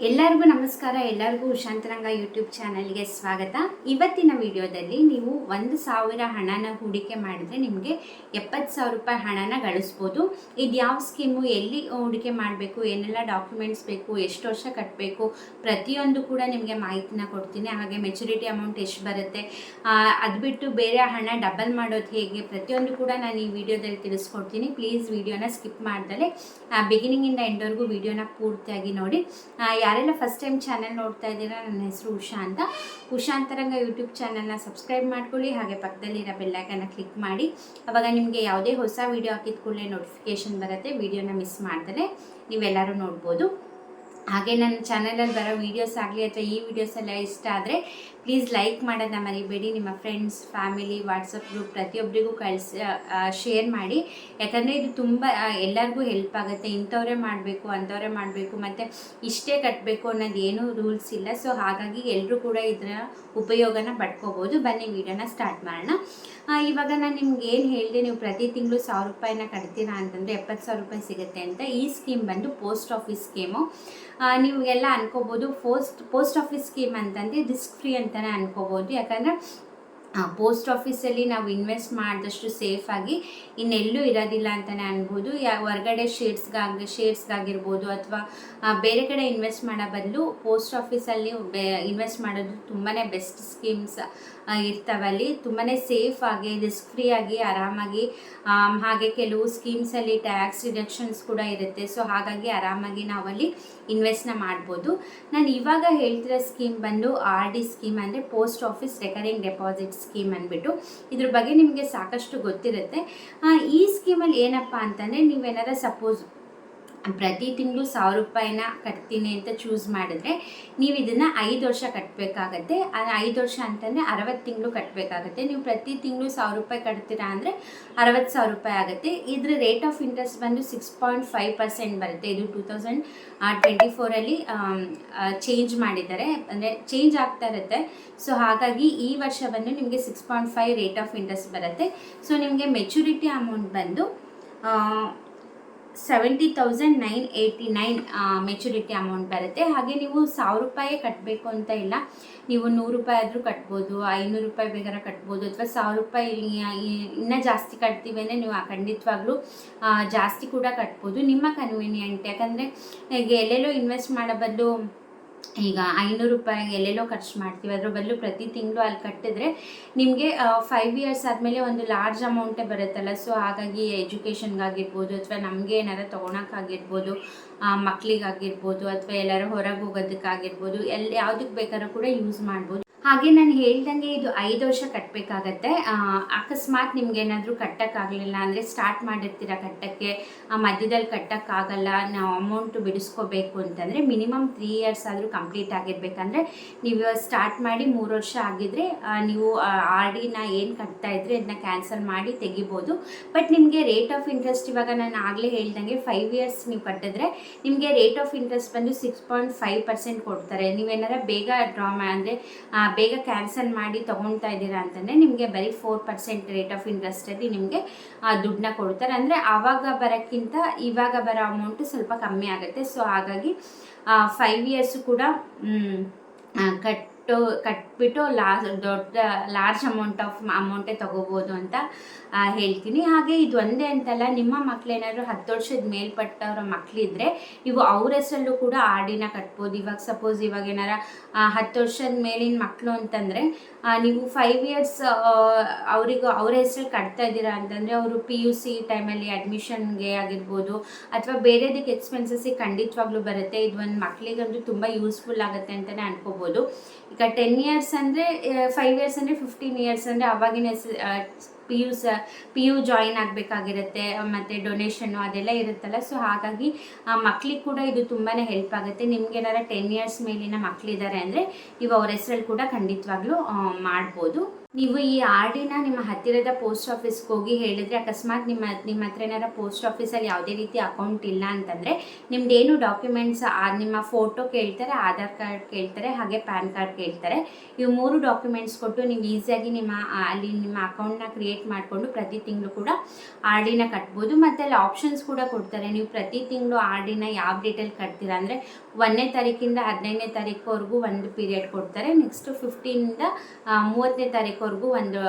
ಎಲ್ಲರಿಗೂ ನಮಸ್ಕಾರ. ಎಲ್ಲರಿಗೂ ಉಷಾಂತರಂಗ ಯೂಟ್ಯೂಬ್ ಚಾನಲ್ಗೆ ಸ್ವಾಗತ. ಇವತ್ತಿನ ವಿಡಿಯೋದಲ್ಲಿ ನೀವು 1,000 ಹಣನ ಹೂಡಿಕೆ ಮಾಡಿದರೆ ನಿಮಗೆ 70,000 ರೂಪಾಯಿ ಹಣನ ಗಳಿಸ್ಬೋದು. ಇದು ಯಾವ ಸ್ಕೀಮು, ಎಲ್ಲಿ ಹೂಡಿಕೆ ಮಾಡಬೇಕು, ಏನೆಲ್ಲ ಡಾಕ್ಯುಮೆಂಟ್ಸ್ ಬೇಕು, ಎಷ್ಟು ವರ್ಷ ಕಟ್ಟಬೇಕು, ಪ್ರತಿಯೊಂದು ಕೂಡ ನಿಮಗೆ ಮಾಹಿತಿನ ಕೊಡ್ತೀನಿ. ಹಾಗೆ ಮೆಚುರಿಟಿ ಅಮೌಂಟ್ ಎಷ್ಟು ಬರುತ್ತೆ, ಅದು ಬಿಟ್ಟು ಬೇರೆ ಹಣ ಡಬಲ್ ಮಾಡೋದು ಹೇಗೆ, ಪ್ರತಿಯೊಂದು ಕೂಡ ನಾನು ಈ ವಿಡಿಯೋದಲ್ಲಿ ತಿಳಿಸ್ಕೊಡ್ತೀನಿ. ಪ್ಲೀಸ್ ವಿಡಿಯೋನ ಸ್ಕಿಪ್ ಮಾಡ್ದಲೆ ಬಿಗಿನಿಂಗಿಂದ ಎಂಡ್ವರೆಗೂ ವಿಡಿಯೋನ ಪೂರ್ತಿಯಾಗಿ ನೋಡಿ. ಯಾರೆಲ್ಲ ಫಸ್ಟ್ ಟೈಮ್ ಚಾನಲ್ ನೋಡ್ತಾ ಇದ್ದೀರಾ, ನನ್ನ ಹೆಸರು ಉಷಾ ಅಂತ. ಉಷಾಂತರಂಗ ಯೂಟ್ಯೂಬ್ ಚಾನಲ್ನ ಸಬ್ಸ್ಕ್ರೈಬ್ ಮಾಡ್ಕೊಳ್ಳಿ. ಹಾಗೆ ಪಕ್ಕದಲ್ಲಿರೋ ಬೆಲ್ಲೈಕನ್ನ ಕ್ಲಿಕ್ ಮಾಡಿ. ಆವಾಗ ನಿಮಗೆ ಯಾವುದೇ ಹೊಸ ವೀಡಿಯೋ ಹಾಕಿದ ಕೂಡಲೇ ನೋಟಿಫಿಕೇಷನ್ ಬರುತ್ತೆ. ವಿಡಿಯೋನ ಮಿಸ್ ಮಾಡ್ದರೆ ನೀವೆಲ್ಲರೂ ನೋಡ್ಬೋದು. ಹಾಗೆ ನನ್ನ ಚಾನಲಲ್ಲಿ ಬರೋ ವೀಡಿಯೋಸ್ ಆಗಲಿ ಅಥವಾ ಈ ವಿಡಿಯೋಸ್ ಎಲ್ಲ ಇಷ್ಟ ಆದರೆ ಪ್ಲೀಸ್ ಲೈಕ್ ಮಾಡೋದನ್ನ ಮರಿಬೇಡಿ. ನಿಮ್ಮ ಫ್ರೆಂಡ್ಸ್, ಫ್ಯಾಮಿಲಿ, ವಾಟ್ಸಪ್ ಗ್ರೂಪ್ ಪ್ರತಿಯೊಬ್ಬರಿಗೂ ಶೇರ್ ಮಾಡಿ. ಯಾಕಂದರೆ ಇದು ತುಂಬ ಎಲ್ಲರಿಗೂ ಹೆಲ್ಪ್ ಆಗುತ್ತೆ. ಇಂಥವರೇ ಮಾಡಬೇಕು, ಅಂಥವರೇ ಮಾಡಬೇಕು, ಮತ್ತು ಇಷ್ಟೇ ಕಟ್ಟಬೇಕು ಅನ್ನೋದು ಏನೂ ರೂಲ್ಸ್ ಇಲ್ಲ. ಸೊ ಹಾಗಾಗಿ ಎಲ್ಲರೂ ಕೂಡ ಇದರ ಉಪಯೋಗನ ಪಡ್ಕೋಬೋದು. ಬನ್ನಿ ವಿಡಿಯೋನ ಸ್ಟಾರ್ಟ್ ಮಾಡೋಣ. ಇವಾಗ ನಾನು ನಿಮ್ಗೆ ಏನು ಹೇಳಿದೆ, ನೀವು ಪ್ರತಿ ತಿಂಗಳು 1,000 ರೂಪಾಯಿನ ಕಟ್ತೀರಾ ಅಂತಂದರೆ 70,000 ರೂಪಾಯಿ ಸಿಗುತ್ತೆ ಅಂತ. ಈ ಸ್ಕೀಮ್ ಬಂದು ಪೋಸ್ಟ್ ಆಫೀಸ್ ಸ್ಕೀಮು. ನೀವೆಲ್ಲ ಅನ್ಕೋಬೋದು ಪೋಸ್ಟ್ ಆಫೀಸ್ ಸ್ಕೀಮ್ ಅಂತಂದರೆ ರಿಸ್ಕ್ ಫ್ರೀ ಅಂತಲೇ ಅನ್ಕೋಬೋದು. ಯಾಕಂದರೆ ಪೋಸ್ಟ್ ಆಫೀಸಲ್ಲಿ ನಾವು ಇನ್ವೆಸ್ಟ್ ಮಾಡಿದಷ್ಟು ಸೇಫಾಗಿ ಇನ್ನೆಲ್ಲೂ ಇರೋದಿಲ್ಲ ಅಂತಲೇ ಅನ್ಬೋದು. ಹೊರಗಡೆ ಶೇರ್ಸ್ಗಾಗಿರ್ಬೋದು ಅಥವಾ ಬೇರೆ ಕಡೆ ಇನ್ವೆಸ್ಟ್ ಮಾಡೋ ಬದಲು ಪೋಸ್ಟ್ ಆಫೀಸಲ್ಲಿ ಇನ್ವೆಸ್ಟ್ ಮಾಡೋದು ತುಂಬಾ ಬೆಸ್ಟ್ ಸ್ಕೀಮ್ಸ್ ಇರ್ತಾವಲ್ಲಿ. ತುಂಬಾ ಸೇಫಾಗಿ, ರಿಸ್ಕ್ ಫ್ರೀ ಆಗಿ, ಆರಾಮಾಗಿ. ಹಾಗೆ ಕೆಲವು ಸ್ಕೀಮ್ಸಲ್ಲಿ ಟ್ಯಾಕ್ಸ್ ರಿಡಕ್ಷನ್ಸ್ ಕೂಡ ಇರುತ್ತೆ. ಸೊ ಹಾಗಾಗಿ ಆರಾಮಾಗಿ ನಾವಲ್ಲಿ ಇನ್ವೆಸ್ಟ್ನ ಮಾಡ್ಬೋದು. ನಾನು ಇವಾಗ ಹೇಳ್ತಿರೋ ಸ್ಕೀಮ್ ಬಂದು RD ಸ್ಕೀಮ್, ಅಂದರೆ post office recurring deposit scheme ಅಂದ್ಬಿಟ್ಟು. ಇದ್ರ ಬಗ್ಗೆ ನಿಮಗೆ ಸಾಕಷ್ಟು ಗೊತ್ತಿರುತ್ತೆ. ಈ ಸ್ಕೀಮಲ್ಲಿ ಏನಪ್ಪ ಅಂತಂದರೆ, ನೀವೇನಾರ ಸಪೋಸ್ ಪ್ರತಿ ತಿಂಗಳು 1,000 ರೂಪಾಯಿನ ಕಟ್ತೀನಿ ಅಂತ ಚೂಸ್ ಮಾಡಿದ್ರೆ ನೀವು ಇದನ್ನು 5 ವರ್ಷ ಕಟ್ಟಬೇಕಾಗತ್ತೆ. 5 ವರ್ಷ ಅಂತಂದರೆ 60 ತಿಂಗಳು ಕಟ್ಟಬೇಕಾಗತ್ತೆ. ನೀವು ಪ್ರತಿ ತಿಂಗಳು 1,000 ರೂಪಾಯಿ ಕಟ್ತೀರಾ ಅಂದರೆ 60,000 ರೂಪಾಯಿ ಆಗುತ್ತೆ. ಇದ್ರ ರೇಟ್ ಆಫ್ ಇಂಟ್ರೆಸ್ಟ್ ಬಂದು 6.5% ಬರುತ್ತೆ. ಇದು 2024ಅಲ್ಲಿ ಚೇಂಜ್ ಮಾಡಿದ್ದಾರೆ, ಅಂದರೆ ಚೇಂಜ್ ಆಗ್ತಾ ಇರುತ್ತೆ. ಸೊ ಹಾಗಾಗಿ ಈ ವರ್ಷ ಬಂದು ನಿಮಗೆ 6.5 ರೇಟ್ ಆಫ್ ಇಂಟ್ರೆಸ್ಟ್ ಬರುತ್ತೆ. ಸೊ ನಿಮಗೆ ಮೆಚುರಿಟಿ ಅಮೌಂಟ್ ಬಂದು 70,989 ಮೆಚುರಿಟಿ ಅಮೌಂಟ್ ಬರುತ್ತೆ. ಹಾಗೆ ನೀವು 1,000 ರೂಪಾಯಿ ಕಟ್ಟಬೇಕು ಅಂತ ಇಲ್ಲ. ನೀವು 100 ರೂಪಾಯಿ ಆದರೂ ಕಟ್ಬೋದು, 500 ರೂಪಾಯಿ ಬೇಕಾದ್ರೆ ಕಟ್ಬೋದು, ಅಥವಾ 1,000 ರೂಪಾಯಿ ಇನ್ನೂ ಜಾಸ್ತಿ ಕಟ್ತೀವಿ ಅಂದರೆ ನೀವು ಖಂಡಿತವಾಗ್ಲೂ ಜಾಸ್ತಿ ಕೂಡ ಕಟ್ಬೋದು, ನಿಮ್ಮ ಕನ್ವೀನಿಯೆಂಟ್. ಯಾಕಂದರೆ ಈಗ ಎಲ್ಲೆಲ್ಲೋ ಇನ್ವೆಸ್ಟ್ ಮಾಡೋ ಬದಲು ಈಗ 500 ರೂಪಾಯಿಗೆ ಎಲ್ಲೆಲ್ಲೋ ಖರ್ಚು ಮಾಡ್ತೀವಿ, ಅದ್ರ ಬದಲು ಪ್ರತಿ ತಿಂಗಳು ಅಲ್ಲಿ ಕಟ್ಟಿದ್ರೆ ನಿಮಗೆ 5 ಇಯರ್ಸ್ ಆದಮೇಲೆ ಒಂದು ಲಾರ್ಜ್ ಅಮೌಂಟೇ ಬರುತ್ತಲ್ಲ. ಸೊ ಹಾಗಾಗಿ ಎಜುಕೇಷನ್ಗಾಗಿರ್ಬೋದು, ಅಥವಾ ನಮಗೆ ಏನಾರು ತೊಗೊಳಕ್ಕಾಗಿರ್ಬೋದು, ಮಕ್ಕಳಿಗಾಗಿರ್ಬೋದು, ಅಥವಾ ಎಲ್ಲರೂ ಹೊರಗೆ ಹೋಗೋದಕ್ಕಾಗಿರ್ಬೋದು, ಯಾವುದಕ್ಕೆ ಬೇಕಾದ್ರೂ ಕೂಡ ಯೂಸ್ ಮಾಡ್ಬೋದು. ಹಾಗೆ ನಾನು ಹೇಳ್ದಂಗೆ ಇದು 5 ವರ್ಷ ಕಟ್ಟಬೇಕಾಗತ್ತೆ. ಅಕಸ್ಮಾತ್ ನಿಮ್ಗೇನಾದರೂ ಕಟ್ಟೋಕ್ಕಾಗಲಿಲ್ಲ ಅಂದರೆ, ಸ್ಟಾರ್ಟ್ ಮಾಡಿರ್ತೀರ ಕಟ್ಟೋಕ್ಕೆ, ಮಧ್ಯದಲ್ಲಿ ಕಟ್ಟೋಕ್ಕಾಗಲ್ಲ, ನಾವು ಅಮೌಂಟು ಬಿಡಿಸ್ಕೋಬೇಕು ಅಂತಂದರೆ ಮಿನಿಮಮ್ 3 ಇಯರ್ಸ್ ಆದರೂ ಕಂಪ್ಲೀಟ್ ಆಗಿರಬೇಕಂದ್ರೆ, ನೀವು ಸ್ಟಾರ್ಟ್ ಮಾಡಿ 3 ವರ್ಷ ಆಗಿದ್ದರೆ ನೀವು RDನ ಏನು ಕಟ್ತಾ ಇದ್ರೆ ಅದನ್ನ ಕ್ಯಾನ್ಸಲ್ ಮಾಡಿ ತೆಗಿಬೋದು. ಬಟ್ ನಿಮಗೆ ರೇಟ್ ಆಫ್ ಇಂಟ್ರೆಸ್ಟ್ ಇವಾಗ ನಾನು ಆಗಲೇ ಹೇಳ್ದಂಗೆ 5 ಇಯರ್ಸ್ ನೀವು ಕಟ್ಟಿದ್ರೆ ನಿಮಗೆ ರೇಟ್ ಆಫ್ ಇಂಟ್ರೆಸ್ಟ್ ಬಂದು 6.5% ಕೊಡ್ತಾರೆ. ನೀವೇನಾರ ಬೇಗ ಅಂದರೆ ಬೇಗ ಕ್ಯಾನ್ಸಲ್ ಮಾಡಿ ತೊಗೊಳ್ತಾ ಇದ್ದೀರಾ ಅಂತಂದರೆ ನಿಮಗೆ ಬರೀ 4% ರೇಟ್ ಆಫ್ ಇಂಟ್ರೆಸ್ಟಲ್ಲಿ ನಿಮಗೆ ದುಡ್ಡನ್ನ ಕೊಡ್ತಾರೆ. ಅಂದರೆ ಆವಾಗ ಬರೋಕ್ಕಿಂತ ಇವಾಗ ಬರೋ ಅಮೌಂಟು ಸ್ವಲ್ಪ ಕಮ್ಮಿ ಆಗುತ್ತೆ. ಸೊ ಹಾಗಾಗಿ 5 ಇಯರ್ಸು ಕೂಡ ಕಟ್ಬಿಟ್ಟು ದೊಡ್ಡ ಲಾರ್ಜ್ ಅಮೌಂಟೇ ತೊಗೋಬೋದು ಅಂತ ಹೇಳ್ತೀನಿ. ಹಾಗೆ ಇದು ಒಂದೇ ಅಂತಲ್ಲ, ನಿಮ್ಮ ಮಕ್ಕಳೇನಾದರೂ 10 ವರ್ಷದ ಮೇಲ್ಪಟ್ಟವರ ಮಕ್ಕಳಿದ್ರೆ ನೀವು ಅವ್ರ ಹೆಸರಲ್ಲೂ ಕೂಡ RDನ ಕಟ್ಬೋದು. ಇವಾಗ ಸಪೋಸ್ ಇವಾಗ ಏನಾರ 10 ವರ್ಷದ ಮೇಲಿನ ಮಕ್ಕಳು ಅಂತಂದರೆ ನೀವು 5 ಇಯರ್ಸ್ ಅವ್ರ ಹೆಸರಲ್ಲಿ ಕಟ್ತಾ ಇದ್ದೀರಾ ಅಂತಂದರೆ ಅವರು PUC ಟೈಮಲ್ಲಿ ಅಡ್ಮಿಷನ್ಗೆ ಆಗಿರ್ಬೋದು, ಅಥವಾ ಬೇರೆದಕ್ಕೆ ಎಕ್ಸ್ಪೆನ್ಸಸ್ಸಿಗೆ ಖಂಡಿತವಾಗ್ಲೂ ಬರುತ್ತೆ. ಇದು ಒಂದು ಮಕ್ಕಳಿಗಂತೂ ತುಂಬ ಯೂಸ್ಫುಲ್ ಆಗುತ್ತೆ ಅಂತಲೇ ಅನ್ಕೋಬೋದು. ಈಗ 10 ಇಯರ್ಸ್ ಅಂದರೆ 5 ಇಯರ್ಸ್ ಅಂದರೆ 15 ಇಯರ್ಸ್ ಅಂದರೆ ಅವಾಗಿನ PU ಜಾಯಿನ್ ಆಗಬೇಕಾಗಿರುತ್ತೆ, ಮತ್ತು ಡೊನೇಷನ್ನು ಅದೆಲ್ಲ ಇರುತ್ತಲ್ಲ. ಸೊ ಹಾಗಾಗಿ ಮಕ್ಕಳಿಗೆ ಕೂಡ ಇದು ತುಂಬಾ ಹೆಲ್ಪ್ ಆಗುತ್ತೆ. ನಿಮ್ಗೇನಾರ 10 ಇಯರ್ಸ್ ಮೇಲಿನ ಮಕ್ಕಳಿದ್ದಾರೆ ಅಂದರೆ ನೀವು ಅವ್ರ ಹೆಸರಲ್ಲಿ ಕೂಡ ಖಂಡಿತವಾಗ್ಲೂ ಮಾಡ್ಬೋದು. ನೀವು ಈ ಆರ್.ಡಿನ ನಿಮ್ಮ ಹತ್ತಿರದ ಪೋಸ್ಟ್ ಆಫೀಸ್ಗೆ ಹೋಗಿ ಹೇಳಿದ್ರೆ, ಅಕಸ್ಮಾತ್ ನಿಮ್ಮ ಹತ್ರ ಏನಾರ ಪೋಸ್ಟ್ ಆಫೀಸಲ್ಲಿ ಯಾವುದೇ ರೀತಿ ಅಕೌಂಟ್ ಇಲ್ಲ ಅಂತಂದರೆ ನಿಮ್ಮದೇನು ಡಾಕ್ಯುಮೆಂಟ್ಸ್ ನಿಮ್ಮ ಫೋಟೋ ಕೇಳ್ತಾರೆ, ಆಧಾರ್ ಕಾರ್ಡ್ ಕೇಳ್ತಾರೆ, ಹಾಗೆ ಪ್ಯಾನ್ ಕಾರ್ಡ್ ಕೇಳ್ತಾರೆ. ಇವು 3 ಡಾಕ್ಯುಮೆಂಟ್ಸ್ ಕೊಟ್ಟು ನೀವು ಈಸಿಯಾಗಿ ಅಲ್ಲಿ ನಿಮ್ಮ ಅಕೌಂಟ್ನ ಕ್ರಿಯೇಟ್ ಮಾಡಿಕೊಂಡು ಪ್ರತಿ ತಿಂಗಳು ಕೂಡ ಆರ್.ಡಿನ ಕಟ್ಬೋದು. ಮತ್ತು ಅಲ್ಲಿ ಆಪ್ಷನ್ಸ್ ಕೂಡ ಕೊಡ್ತಾರೆ. ನೀವು ಪ್ರತಿ ತಿಂಗಳು ಆರ್.ಡಿನ ಯಾವ ಡೇಟಲ್ಲಿ ಕಟ್ತೀರಾ ಅಂದರೆ 1ನೇ ತಾರೀಕಿಂದ 15ನೇ ತಾರೀಕುವರೆಗೂ ಒಂದು ಪೀರಿಯಡ್ ಕೊಡ್ತಾರೆ. ನೆಕ್ಸ್ಟ್ 15ಇಂದ 30ನೇ ತಾರೀಕುವರೆಗೂ ಒಂದು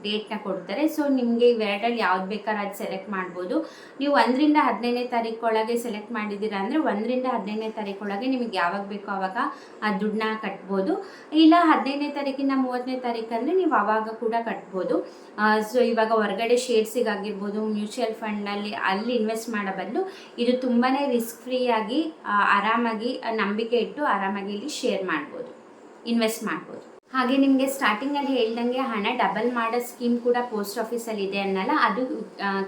ಡೇಟ್ನ ಕೊಡ್ತಾರೆ. ಸೊ ನಿಮಗೆ ಇವೆರಡಲ್ಲಿ ಯಾವ್ದು ಬೇಕಾದ್ರೆ ಅದು ಸೆಲೆಕ್ಟ್ ಮಾಡ್ಬೋದು. ನೀವು 1ರಿಂದ 15ನೇ ತಾರೀಕೊಳಗೆ ಸೆಲೆಕ್ಟ್ ಮಾಡಿದ್ದೀರಾ ಅಂದರೆ 1ರಿಂದ 15ನೇ ತಾರೀಕೊಳಗೆ ನಿಮಗೆ ಯಾವಾಗ ಬೇಕೋ ಆವಾಗ ಆ ದುಡ್ಡನ್ನ ಕಟ್ಬೋದು. ಇಲ್ಲ 15ನೇ ತಾರೀಕಿಂದ 30ನೇ ತಾರೀಕು ಅಂದರೆ ನೀವು ಆವಾಗ ಕೂಡ ಕಟ್ಬೋದು. ಸೊ ಇವಾಗ ಹೊರಗಡೆ ಶೇರ್ಸಿಗಾಗಿರ್ಬೋದು, ಮ್ಯೂಚುವಲ್ ಫಂಡಲ್ಲಿ ಅಲ್ಲಿ ಇನ್ವೆಸ್ಟ್ ಮಾಡೋ ಬದಲು ಇದು ತುಂಬಾ ರಿಸ್ಕ್ ಫ್ರೀಯಾಗಿ ಆರಾಮಾಗಿ ನಂಬಿಕೆ ಇಟ್ಟು ಆರಾಮಾಗಿ ಇಲ್ಲಿ ಶೇರ್ ಮಾಡ್ಬೋದು, ಇನ್ವೆಸ್ಟ್ ಮಾಡ್ಬೋದು. ಹಾಗೆ ನಿಮಗೆ ಸ್ಟಾರ್ಟಿಂಗಲ್ಲಿ ಹೇಳ್ದಂಗೆ ಹಣ ಡಬಲ್ ಮಾಡೋ ಸ್ಕೀಮ್ ಕೂಡ ಪೋಸ್ಟ್ ಆಫೀಸಲ್ಲಿ ಇದೆ ಅನ್ನಲ್ಲ, ಅದು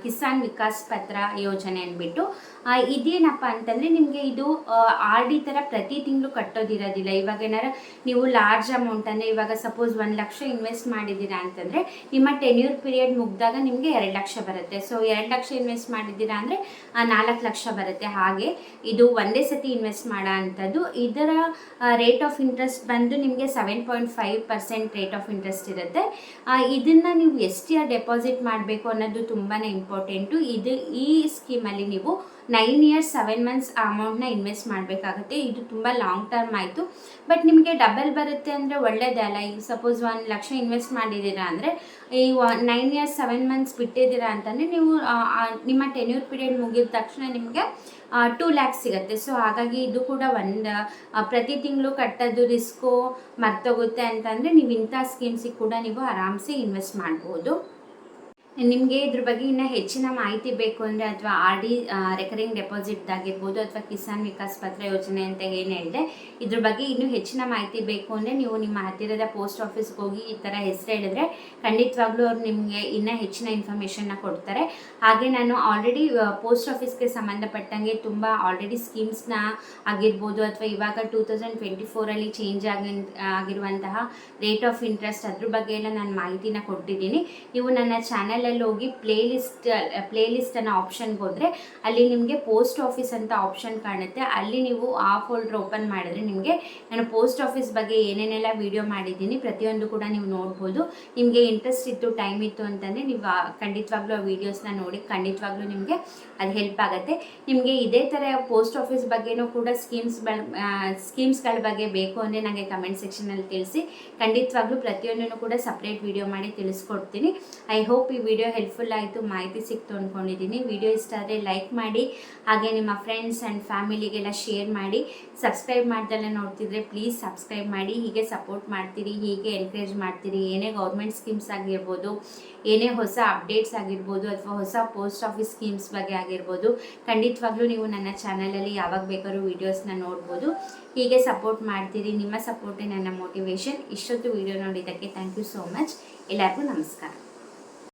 ಕಿಸಾನ್ ವಿಕಾಸ್ ಪತ್ರ ಯೋಜನೆ ಅಂದ್ಬಿಟ್ಟು. ಇದೇನಪ್ಪ ಅಂತಂದರೆ ನಿಮಗೆ ಇದು ಆರ್.ಡಿ ಥರ ಪ್ರತಿ ತಿಂಗಳು ಕಟ್ಟೋದಿರೋದಿಲ್ಲ. ಇವಾಗ ಏನಾರ ನೀವು ಲಾರ್ಜ್ ಅಮೌಂಟ್ ಅಂದರೆ ಇವಾಗ ಸಪೋಸ್ 1 ಲಕ್ಷ ಇನ್ವೆಸ್ಟ್ ಮಾಡಿದ್ದೀರಾ ಅಂತಂದರೆ ನಿಮ್ಮ ಟೆನ್ಯೂರ್ ಪೀರಿಯಡ್ ಮುಗಿದಾಗ ನಿಮಗೆ 2 ಲಕ್ಷ ಬರುತ್ತೆ. ಸೊ 2 ಲಕ್ಷ ಇನ್ವೆಸ್ಟ್ ಮಾಡಿದ್ದೀರಾ ಅಂದರೆ 4 ಲಕ್ಷ ಬರುತ್ತೆ. ಹಾಗೆ ಇದು ಒಂದೇ ಸತಿ ಇನ್ವೆಸ್ಟ್ ಮಾಡೋ ಅಂಥದ್ದು. ಇದರ ರೇಟ್ ಆಫ್ ಇಂಟ್ರೆಸ್ಟ್ ಬಂದು ನಿಮಗೆ 7.5% ರೇಟ್ ಆಫ್ ಇಂಟ್ರೆಸ್ಟ್ ಇರುತ್ತೆ. ಇದನ್ನು ನೀವು ಎಷ್ಟು ಡೆಪಾಸಿಟ್ ಮಾಡಬೇಕು ಅನ್ನೋದು ತುಂಬಾ ಇಂಪಾರ್ಟೆಂಟು. ಈ ಸ್ಕೀಮಲ್ಲಿ ನೀವು 9 ಇಯರ್ಸ್ 7 ಮಂತ್ಸ್ ಆ ಅಮೌಂಟ್ನ ಇನ್ವೆಸ್ಟ್ ಮಾಡಬೇಕಾಗುತ್ತೆ. ಇದು ತುಂಬ ಲಾಂಗ್ ಟರ್ಮ್ ಆಯಿತು. ಬಟ್ ನಿಮಗೆ ಡಬಲ್ ಬರುತ್ತೆ ಅಂದರೆ ಒಳ್ಳೆಯದೇ ಅಲ್ಲ. ಈಗ ಸಪೋಸ್ 1 ಲಕ್ಷ ಇನ್ವೆಸ್ಟ್ ಮಾಡಿದ್ದೀರಾ ಅಂದರೆ ಈ 9 ಇಯರ್ಸ್ 7 ಮಂತ್ಸ್ ಬಿಟ್ಟಿದ್ದೀರಾ ಅಂತಂದರೆ ನೀವು ನಿಮ್ಮ ಟೆನ್ಯೂರ್ ಪೀರಿಯಡ್ ಮುಗಿದ ತಕ್ಷಣ ನಿಮಗೆ 2 ಲ್ಯಾಕ್ಸ್ ಸಿಗುತ್ತೆ. ಸೊ ಹಾಗಾಗಿ ಇದು ಕೂಡ ಪ್ರತಿ ತಿಂಗಳು ಕಟ್ಟೋದು ರಿಸ್ಕು ಮರ್ತೋಗುತ್ತೆ ಅಂತಂದರೆ ನೀವು ಇಂಥ ಸ್ಕೀಮ್ಸಿಗೆ ಕೂಡ ನೀವು ಆರಾಮ್ಸೆ ಇನ್ವೆಸ್ಟ್ ಮಾಡ್ಬೋದು. ನಿಮಗೆ ಇದ್ರ ಬಗ್ಗೆ ಇನ್ನೂ ಹೆಚ್ಚಿನ ಮಾಹಿತಿ ಬೇಕು ಅಂದರೆ ಅಥವಾ ಆರ್.ಡಿ ರೆಕರಿಂಗ್ ಡೆಪಾಸಿಟ್ದಾಗಿರ್ಬೋದು ಅಥವಾ ಕಿಸಾನ್ ವಿಕಾಸ್ ಪತ್ರ ಯೋಜನೆ ಅಂತ ಏನು ಹೇಳಿದೆ, ಇದ್ರ ಬಗ್ಗೆ ಇನ್ನೂ ಹೆಚ್ಚಿನ ಮಾಹಿತಿ ಬೇಕು ಅಂದರೆ ನೀವು ನಿಮ್ಮ ಹತ್ತಿರದ ಪೋಸ್ಟ್ ಆಫೀಸ್ಗೆ ಹೋಗಿ ಈ ಥರ ಹೆಸರು ಹೇಳಿದ್ರೆ ಖಂಡಿತವಾಗ್ಲೂ ಅವ್ರು ನಿಮಗೆ ಇನ್ನೂ ಹೆಚ್ಚಿನ ಇನ್ಫಾರ್ಮೇಷನ್ನ ಕೊಡ್ತಾರೆ. ಹಾಗೆ ನಾನು ಆಲ್ರೆಡಿ ಪೋಸ್ಟ್ ಆಫೀಸ್ಗೆ ಸಂಬಂಧಪಟ್ಟಂಗೆ ತುಂಬ ಆಲ್ರೆಡಿ ಸ್ಕೀಮ್ಸ್ನ ಆಗಿರ್ಬೋದು ಅಥವಾ ಇವಾಗ 2024ಅಲ್ಲಿ ಚೇಂಜ್ ಆಗಿರುವಂತಹ ರೇಟ್ ಆಫ್ ಇಂಟ್ರೆಸ್ಟ್ ಅದ್ರ ಬಗ್ಗೆ ಎಲ್ಲ ನಾನು ಮಾಹಿತಿನ ಕೊಟ್ಟಿದ್ದೀನಿ. ನೀವು ನನ್ನ ಚಾನಲ್ ಹೋಗಿ ಪ್ಲೇಲಿಸ್ಟ್ ಅನ್ನೋ ಆಪ್ಷನ್ಗೆ ಹೋದರೆ ಅಲ್ಲಿ ನಿಮಗೆ ಪೋಸ್ಟ್ ಆಫೀಸ್ ಅಂತ ಆಪ್ಷನ್ ಕಾಣುತ್ತೆ. ಅಲ್ಲಿ ನೀವು ಆ ಫೋಲ್ಡರ್ ಓಪನ್ ಮಾಡಿದ್ರೆ ನಿಮಗೆ ನಾನು ಪೋಸ್ಟ್ ಆಫೀಸ್ ಬಗ್ಗೆ ಏನೇನೆಲ್ಲ ವಿಡಿಯೋ ಮಾಡಿದ್ದೀನಿ ಪ್ರತಿಯೊಂದು ಕೂಡ ನೀವು ನೋಡ್ಬೋದು. ನಿಮಗೆ ಇಂಟ್ರೆಸ್ಟ್ ಇತ್ತು, ಟೈಮ್ ಇತ್ತು ಅಂತಂದರೆ ನೀವು ಖಂಡಿತವಾಗ್ಲೂ ಆ ವೀಡಿಯೋಸ್ನ ನೋಡಿ ಖಂಡಿತವಾಗ್ಲೂ ನಿಮಗೆ ಅದು ಹೆಲ್ಪ್ ಆಗುತ್ತೆ. ನಿಮಗೆ ಇದೇ ಥರ ಪೋಸ್ಟ್ ಆಫೀಸ್ ಬಗ್ಗೆನೂ ಕೂಡ ಸ್ಕೀಮ್ಸ್ಗಳ ಬಗ್ಗೆ ಬೇಕು ಅಂದರೆ ನನಗೆ ಕಮೆಂಟ್ ಸೆಕ್ಷನಲ್ಲಿ ತಿಳಿಸಿ. ಖಂಡಿತವಾಗ್ಲೂ ಪ್ರತಿಯೊಂದನ್ನು ಕೂಡ ಸಪ್ರೇಟ್ ವಿಡಿಯೋ ಮಾಡಿ ತಿಳಿಸ್ಕೊಡ್ತೀನಿ. ಐ ಹೋಪ್ ಈ ವಿಡಿಯೋ ಹೆಲ್ಪ್ಫುಲ್ ಆಯಿತು, ಮಾಹಿತಿ ಸಿಕ್ತು ಅಂದ್ಕೊಂಡಿದ್ದೀನಿ. ವಿಡಿಯೋ ಇಷ್ಟ ಆದರೆ ಲೈಕ್ ಮಾಡಿ, ಹಾಗೆ ನಿಮ್ಮ ಫ್ರೆಂಡ್ಸ್ ಆ್ಯಂಡ್ ಫ್ಯಾಮಿಲಿಗೆಲ್ಲ ಶೇರ್ ಮಾಡಿ. ಸಬ್ಸ್ಕ್ರೈಬ್ ಮಾಡ್ದಲ್ಲೇ ನೋಡ್ತಿದ್ರೆ ಪ್ಲೀಸ್ ಸಬ್ಸ್ಕ್ರೈಬ್ ಮಾಡಿ. ಹೀಗೆ ಸಪೋರ್ಟ್ ಮಾಡ್ತೀರಿ, ಹೀಗೆ ಎನ್ಕರೇಜ್ ಮಾಡ್ತೀರಿ. ಏನೇ ಗೌರ್ಮೆಂಟ್ ಸ್ಕೀಮ್ಸ್ ಆಗಿರ್ಬೋದು, ಏನೇ ಹೊಸ ಅಪ್ಡೇಟ್ಸ್ ಆಗಿರ್ಬೋದು ಅಥವಾ ಹೊಸ ಪೋಸ್ಟ್ ಆಫೀಸ್ ಸ್ಕೀಮ್ಸ್ ಬಗ್ಗೆ ಆಗಿರ್ಬೋದು, ಖಂಡಿತವಾಗ್ಲೂ ನೀವು ನನ್ನ ಚಾನಲಲ್ಲಿ ಯಾವಾಗ ಬೇಕಾದ್ರೂ ವೀಡಿಯೋಸ್ನ ನೋಡ್ಬೋದು. ಹೀಗೆ ಸಪೋರ್ಟ್ ಮಾಡ್ತೀರಿ. ನಿಮ್ಮ ಸಪೋರ್ಟೇ ನನ್ನ ಮೋಟಿವೇಶನ್. ಇಷ್ಟೊತ್ತು ವಿಡಿಯೋ ನೋಡಿದ್ದಕ್ಕೆ ಥ್ಯಾಂಕ್ ಯು ಸೋ ಮಚ್. ಎಲ್ಲರಿಗೂ ನಮಸ್ಕಾರ.